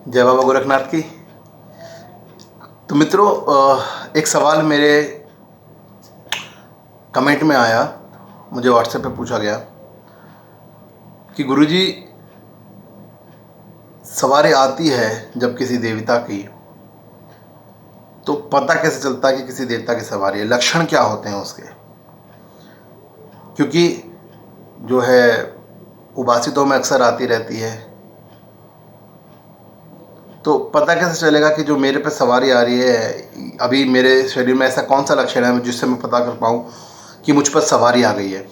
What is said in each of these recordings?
जय बाबा गोरखनाथ की। तो मित्रों, एक सवाल मेरे कमेंट में आया, मुझे व्हाट्सएप पे पूछा गया कि गुरुजी, सवारी आती है जब किसी देवता की, तो पता कैसे चलता है कि किसी देवता की सवारी है? लक्षण क्या होते हैं उसके? क्योंकि जो है उबासितों में अक्सर आती रहती है, तो पता कैसे चलेगा कि जो मेरे पे सवारी आ रही है, अभी मेरे शरीर में ऐसा कौन सा लक्षण है जिससे मैं पता कर पाऊँ कि मुझ पर सवारी आ गई है,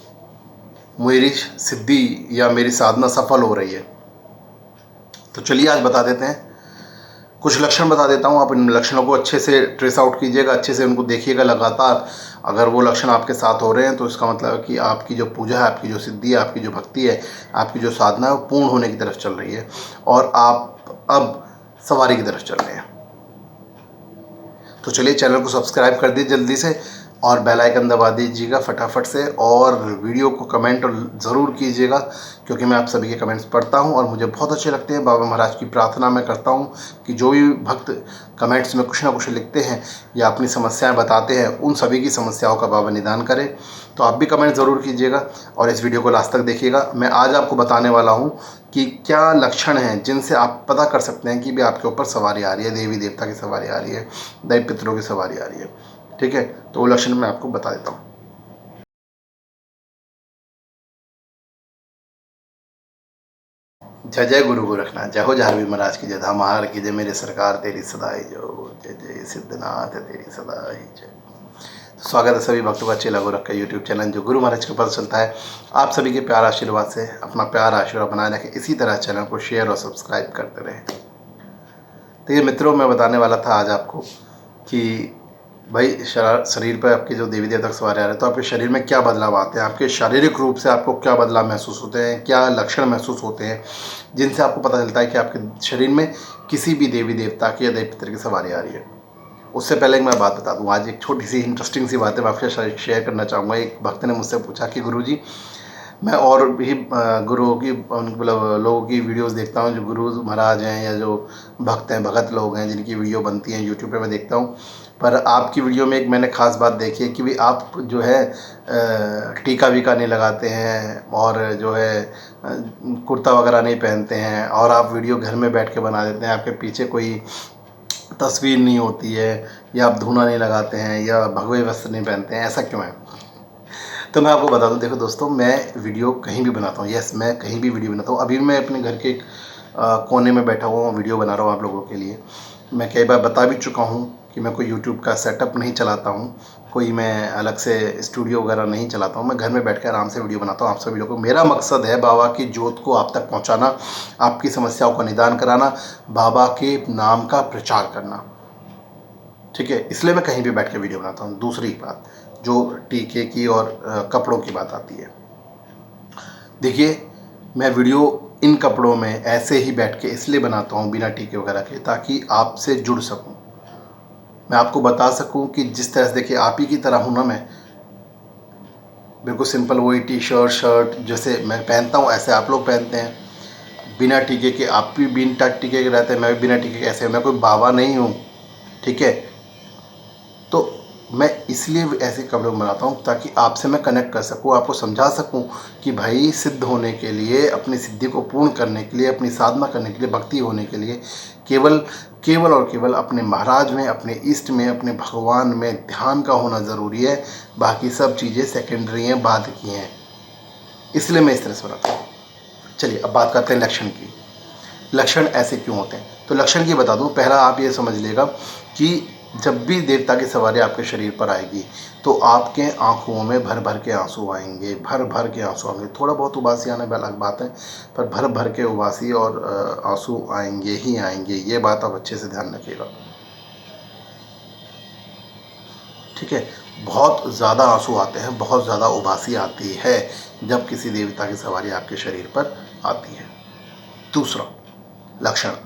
मेरी सिद्धि या मेरी साधना सफल हो रही है? तो चलिए आज बता देते हैं, कुछ लक्षण बता देता हूँ। आप इन लक्षणों को अच्छे से ट्रेस आउट कीजिएगा, अच्छे से उनको देखिएगा लगातार। अगर वो लक्षण आपके साथ हो रहे हैं तो इसका मतलब है कि आपकी जो पूजा है, आपकी जो सिद्धि है, आपकी जो भक्ति है, आपकी जो साधना है वो पूर्ण होने की तरफ चल रही है और आप अब सवारी की तरफ चल रहे हैं। तो चलिए चैनल को सब्सक्राइब कर दीजिए जल्दी से और बेल आइकन दबा दीजिएगा फटाफट से, और वीडियो को कमेंट ज़रूर कीजिएगा क्योंकि मैं आप सभी के कमेंट्स पढ़ता हूं और मुझे बहुत अच्छे लगते हैं। बाबा महाराज की प्रार्थना मैं करता हूं कि जो भी भक्त कमेंट्स में कुछ ना कुछ लिखते हैं या अपनी समस्याएं बताते हैं, उन सभी की समस्याओं का बाबा निदान करें। तो आप भी कमेंट ज़रूर कीजिएगा और इस वीडियो को लास्ट तक देखिएगा। मैं आज आपको बताने वाला हूँ कि क्या लक्षण हैं जिनसे आप पता कर सकते हैं कि भी आपके ऊपर सवारी आ रही है, देवी देवता की सवारी आ रही है, दैव पितरों की सवारी आ रही है। ठीक है, तो वो लक्षण मैं आपको बता देता हूँ। जय जय गुरु गोरखनाथ, जय हो झारवी महाराज की जय, धामार की जय, मेरे सरकार तेरी सदाई जो, जय जय सिद्धनाथ तेरी सदाई जय। तो स्वागत है सभी भक्तों का चेला गोरख का यूट्यूब चैनल, जो गुरु महाराज के पता चलता है। आप सभी के प्यार आशीर्वाद से अपना प्यार आशीर्वाद बनाए रखें, इसी तरह चैनल को शेयर और सब्सक्राइब करते रहें। तो ये मित्रों, मैं बताने वाला था आज आपको कि भाई शरीर पर आपके जो देवी देवता सवार आ रहे हैं तो आपके शरीर में क्या बदलाव आते हैं, आपके शारीरिक रूप से आपको क्या बदलाव महसूस होते हैं, क्या लक्षण महसूस होते हैं जिनसे आपको पता चलता है कि आपके शरीर में किसी भी देवी देवता की या देव पितर की सवारी आ रही है। उससे पहले एक मैं बात बता दूं, आज एक छोटी सी इंटरेस्टिंग सी बात है मैं आपके साथ शेयर करना चाहूँगा। एक भक्त ने मुझसे पूछा कि गुरुजी, मैं और भी गुरुओं की मतलब लोगों की वीडियोस देखता हूँ, जो गुरु महाराज हैं या जो भक्त हैं, भगत लोग हैं जिनकी वीडियो बनती हैं यूट्यूब पे मैं देखता हूँ, पर आपकी वीडियो में एक मैंने ख़ास बात देखी है कि भी आप जो है टीका वीका नहीं लगाते हैं और जो है कुर्ता वगैरह नहीं पहनते हैं और आप वीडियो घर में बैठ के बना देते हैं, आपके पीछे कोई तस्वीर नहीं होती है या आप धूना नहीं लगाते हैं या भगवे वस्त्र नहीं पहनते हैं, ऐसा क्यों है? तो मैं आपको बता दूं, देखो दोस्तों, मैं वीडियो कहीं भी बनाता हूँ, यस मैं कहीं भी वीडियो बनाता हूँ। अभी मैं अपने घर के एक कोने में बैठा हुआ हूँ, वीडियो बना रहा हूँ आप लोगों के लिए। मैं कई बार बता भी चुका हूँ कि मैं कोई यूट्यूब का सेटअप नहीं चलाता हूँ, कोई मैं अलग से स्टूडियो वगैरह नहीं चलाता हूँ। मैं घर में बैठ कर आराम से वीडियो बनाता हूँ आप सभी लोगों को। मेरा मकसद है बाबा की जोत को आप तक पहुँचाना, आपकी समस्याओं का निदान कराना, बाबा के नाम का प्रचार करना। ठीक है, इसलिए मैं कहीं भी बैठ के वीडियो बनाता हूँ। दूसरी बात, जो टीके की और कपड़ों की बात आती है, देखिए मैं वीडियो इन कपड़ों में ऐसे ही बैठ के इसलिए बनाता हूँ बिना टीके वगैरह के, ताकि आपसे जुड़ सकूँ, मैं आपको बता सकूँ कि जिस तरह से, देखिए आप ही की तरह हूँ ना मैं, बिल्कुल सिंपल वही टी शर्ट शर्ट जैसे मैं पहनता हूँ ऐसे आप लोग पहनते हैं, बिना टीके के आप भी बिना टीके के रहते हैं, मैं भी बिना टीके के। ऐसे मैं कोई बाबा नहीं हूँ, ठीक है? तो मैं इसलिए ऐसे कपड़े बनाता हूँ ताकि आपसे मैं कनेक्ट कर सकूँ, आपको समझा सकूँ कि भाई सिद्ध होने के लिए, अपनी सिद्धि को पूर्ण करने के लिए, अपनी साधना करने के लिए, भक्ति होने के लिए केवल केवल और केवल अपने महाराज में, अपने इष्ट में, अपने भगवान में ध्यान का होना ज़रूरी है। बाकी सब चीज़ें सेकेंडरी हैं, बाद की हैं। इसलिए मैं इस तरह से बनाता हूँ। चलिए अब बात करते हैं लक्षण की। लक्षण ऐसे क्यों होते हैं? तो लक्षण की बता दूं, पहला आप ये समझ लेगा कि जब भी देवता की सवारी आपके शरीर पर आएगी तो आपके आंखों में भर भर के आंसू आएंगे, भर भर के आंसू आएंगे। थोड़ा बहुत उबासी आने वाली अलग बात है, पर भर भर के उबासी और आंसू आएंगे ही आएंगे। ये बात आप अच्छे से ध्यान रखिएगा, ठीक है? बहुत ज़्यादा आंसू आते हैं, बहुत ज़्यादा उबासी आती है जब किसी देवता की सवारी आपके शरीर पर आती है। दूसरा लक्षण,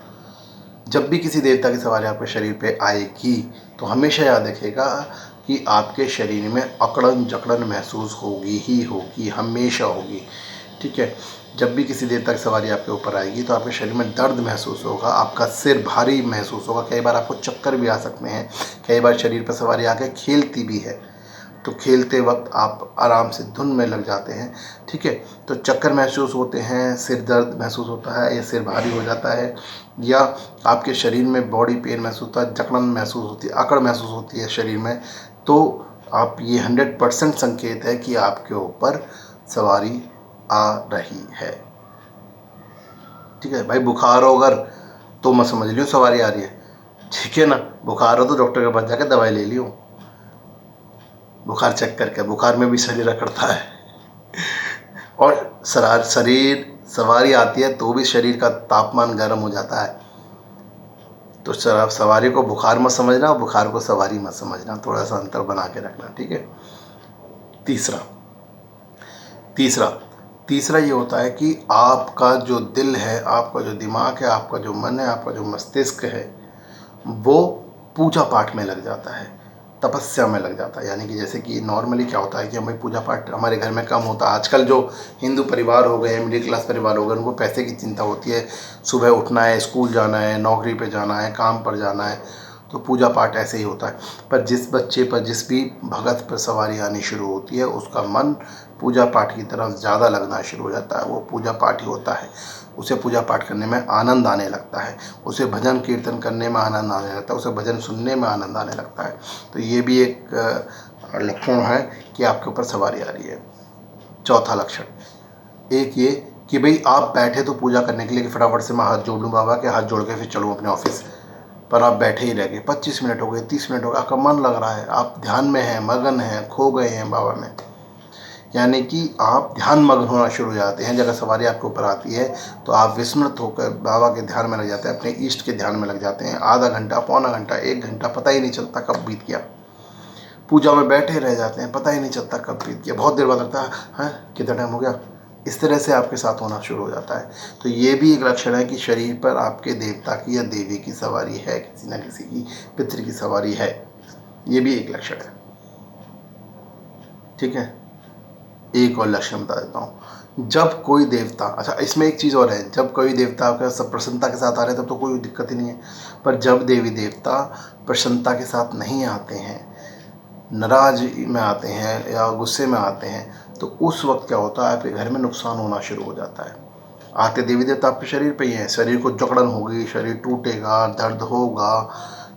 जब भी किसी देवता की सवारी आपके शरीर पे आएगी तो हमेशा याद रखिएगा कि आपके शरीर में अकड़न जकड़न महसूस होगी ही होगी, हमेशा होगी, ठीक है? जब भी किसी देवता की सवारी आपके ऊपर आएगी तो आपके शरीर में दर्द महसूस होगा, आपका सिर भारी महसूस होगा, कई बार आपको चक्कर भी आ सकते हैं, कई बार शरीर पर सवारी आकर खेलती भी है, तो खेलते वक्त आप आराम से धुन में लग जाते हैं, ठीक है। तो चक्कर महसूस होते हैं, सिर दर्द महसूस होता है या सिर भारी हो जाता है, या आपके शरीर में बॉडी पेन महसूस होता है, जकड़न महसूस होती है, अकड़ महसूस होती है शरीर में, तो आप ये 100% संकेत है कि आपके ऊपर सवारी आ रही है, ठीक है भाई। बुखार हो अगर तो मैं समझ लियो सवारी आ रही है, ठीक है ना। बुखार हो तो डॉक्टर के पास जाकर दवाई ले लियो, बुखार चेक करके, बुखार में भी शरीर अकड़ता है और शरीर सवारी आती है तो भी शरीर का तापमान गर्म हो जाता है। तो सवारी को बुखार मत समझना और बुखार को सवारी मत समझना, थोड़ा सा अंतर बना के रखना, ठीक है। तीसरा तीसरा तीसरा ये होता है कि आपका जो दिल है, आपका जो दिमाग है, आपका जो मन है, आपका जो मस्तिष्क है, वो पूजा पाठ में लग जाता है, तपस्या में लग जाता है। यानी कि जैसे कि नॉर्मली क्या होता है कि हमें पूजा पाठ हमारे घर में कम होता है। आजकल जो हिंदू परिवार हो गए हैं, मिडिल क्लास परिवार हो गए, उनको पैसे की चिंता होती है, सुबह उठना है, स्कूल जाना है, नौकरी पे जाना है, काम पर जाना है, तो पूजा पाठ ऐसे ही होता है। पर जिस बच्चे पर, जिस भी भगत पर सवारी आनी शुरू होती है, उसका मन पूजा पाठ की तरफ ज़्यादा लगना शुरू हो जाता है, वो पूजा पाठ ही होता है, उसे पूजा पाठ करने में आनंद आने लगता है, उसे भजन कीर्तन करने में आनंद आने लगता है, उसे भजन सुनने में आनंद आने लगता है। तो ये भी एक लक्षण है कि आपके ऊपर सवारी आ रही है। चौथा लक्षण एक ये कि भाई आप बैठे तो पूजा करने के लिए कि फटाफट से मैं हाथ जोड़ लूँ बाबा के, हाथ जोड़ के फिर चलूँ अपने ऑफिस, पर आप बैठे ही रह गए, 25 मिनट हो गए, 30 मिनट हो गए, आपका मन लग रहा है, आप ध्यान में हैं, मगन हैं, खो गए हैं बाबा में, यानी कि आप ध्यान मग्न होना शुरू हो जाते हैं। जब सवारी आपके ऊपर आती है तो आप विस्मृत होकर बाबा के ध्यान में लग जाते हैं, अपने इष्ट के ध्यान में लग जाते हैं। आधा घंटा, पौना घंटा, 1 घंटा पता ही नहीं चलता कब बीत गया, पूजा में बैठे रह जाते हैं, पता ही नहीं चलता कब बीत गया, बहुत देर बाद लगता है कितना टाइम हो गया। इस तरह से आपके साथ होना शुरू हो जाता है। तो ये भी एक लक्षण है कि शरीर पर आपके देवता की या देवी की सवारी है, किसी न किसी की पितृ की सवारी है, ये भी एक लक्षण है, ठीक है। एक और लक्षण बता देता हूँ, जब कोई देवता, अच्छा इसमें एक चीज़ और है, जब कोई देवता आपके सब प्रसन्नता के साथ आ रहे हैं तब तो कोई दिक्कत ही नहीं है, पर जब देवी देवता प्रसन्नता के साथ नहीं आते हैं, नाराज में आते हैं या गुस्से में आते हैं, तो उस वक्त क्या होता है, आपके घर में नुकसान होना शुरू हो जाता है। आते देवी देवता आपके शरीर पे ही हैं, शरीर को जकड़न होगी, शरीर टूटेगा, दर्द होगा,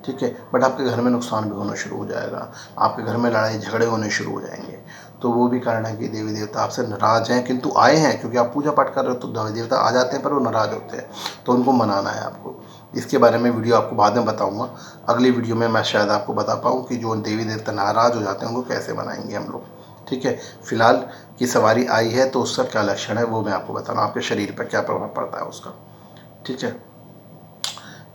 ठीक है, बट आपके घर में नुकसान भी होना शुरू हो जाएगा, आपके घर में लड़ाई झगड़े होने शुरू हो जाएंगे। तो वो भी कारण है कि देवी देवता आपसे नाराज़ हैं, किंतु आए हैं क्योंकि आप पूजा पाठ कर रहे हो, तो देवी देवता आ जाते हैं पर वो नाराज़ होते हैं, तो उनको मनाना है आपको। इसके बारे में वीडियो आपको बाद में बताऊंगा, अगली वीडियो में मैं शायद आपको बता पाऊँ कि जो देवी देवता नाराज़ हो जाते हैं उनको कैसे मनाएंगे हम लोग, ठीक है। फिलहाल की सवारी आई है तो उसका क्या लक्षण है वो मैं आपको बताना, आपके शरीर पर क्या प्रभाव पड़ता है उसका, ठीक है।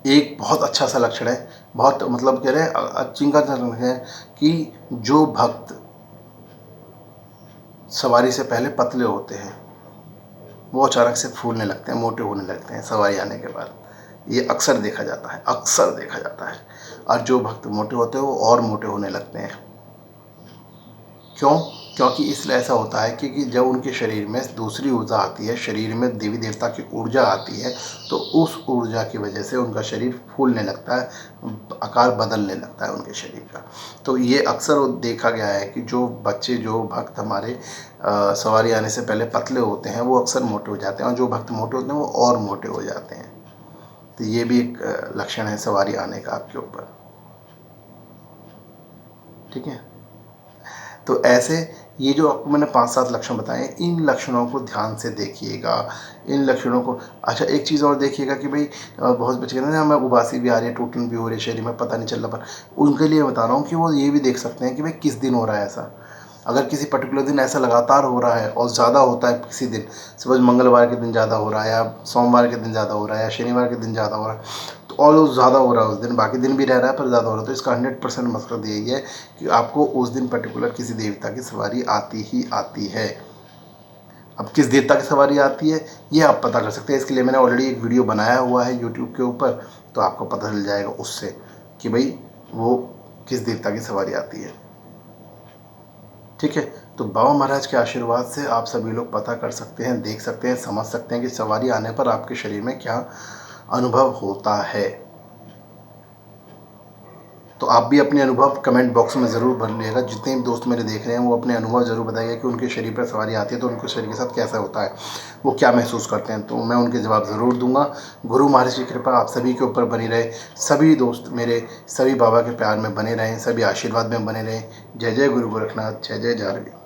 एक बहुत अच्छा सा लक्षण है, बहुत मतलब कह रहे हैं चिंका है कि जो भक्त सवारी से पहले पतले होते हैं वो अचानक से फूलने लगते हैं, मोटे होने लगते हैं सवारी आने के बाद, ये अक्सर देखा जाता है, अक्सर देखा जाता है। और जो भक्त मोटे होते हैं वो और मोटे होने लगते हैं, क्यों? क्योंकि इसलिए ऐसा होता है क्योंकि जब उनके शरीर में दूसरी ऊर्जा आती है, शरीर में देवी देवता की ऊर्जा आती है, तो उस ऊर्जा की वजह से उनका शरीर फूलने लगता है, आकार बदलने लगता है उनके शरीर का। तो ये अक्सर देखा गया है कि जो बच्चे, जो भक्त हमारे सवारी आने से पहले पतले होते हैं वो अक्सर मोटे हो जाते हैं, और जो भक्त मोटे होते हैं वो और मोटे हो जाते हैं। तो ये भी एक लक्षण है सवारी आने का आपके ऊपर, ठीक है। तो ऐसे ये जो आपको मैंने 5-7 लक्षण बताए, इन लक्षणों को ध्यान से देखिएगा, इन लक्षणों को। अच्छा एक चीज़ और देखिएगा कि भाई बहुत बच्चे कहते हैं ना हमें उबासी भी आ रही है, टूटन भी हो रही है शरीर में, पता नहीं चल रहा, पर उनके लिए बता रहा हूँ कि वो ये भी देख सकते हैं कि भाई किस दिन हो रहा है ऐसा। अगर किसी पर्टिकुलर दिन ऐसा लगातार हो रहा है और ज़्यादा होता है, किसी दिन सपोज मंगलवार के दिन ज़्यादा हो रहा है, या सोमवार के दिन ज़्यादा हो रहा है, या शनिवार के दिन ज़्यादा हो रहा है, तो और वो ज़्यादा हो रहा है उस दिन, बाकी दिन भी रह रहा है पर ज़्यादा हो रहा है, तो इसका 100% मकसद यही है कि आपको उस दिन पर्टिकुलर किसी देवता की सवारी आती ही आती है। अब किस देवता की सवारी आती है ये आप पता कर सकते हैं, इसके लिए मैंने ऑलरेडी एक वीडियो बनाया हुआ है यूट्यूब के ऊपर, तो आपको पता चल जाएगा उससे कि भाई वो किस देवता की सवारी आती है, ठीक है। तो बाबा महाराज के आशीर्वाद से आप सभी लोग पता कर सकते हैं, देख सकते हैं, समझ सकते हैं कि सवारी आने पर आपके शरीर में क्या अनुभव होता है। तो आप भी अपने अनुभव कमेंट बॉक्स में ज़रूर भरिएगा। जितने भी दोस्त मेरे देख रहे हैं वो अपने अनुभव ज़रूर बताइएगा कि उनके शरीर पर सवारी आती है तो उनके शरीर के साथ कैसा होता है, वो क्या महसूस करते हैं। तो मैं उनके जवाब ज़रूर दूंगा। गुरु महाराज की कृपा आप सभी के ऊपर बनी रहे। सभी दोस्त मेरे सभी बाबा के प्यार में बने रहें, सभी आशीर्वाद में बने रहें। जय जय गुरु गोरखनाथ, जय जय जारवी।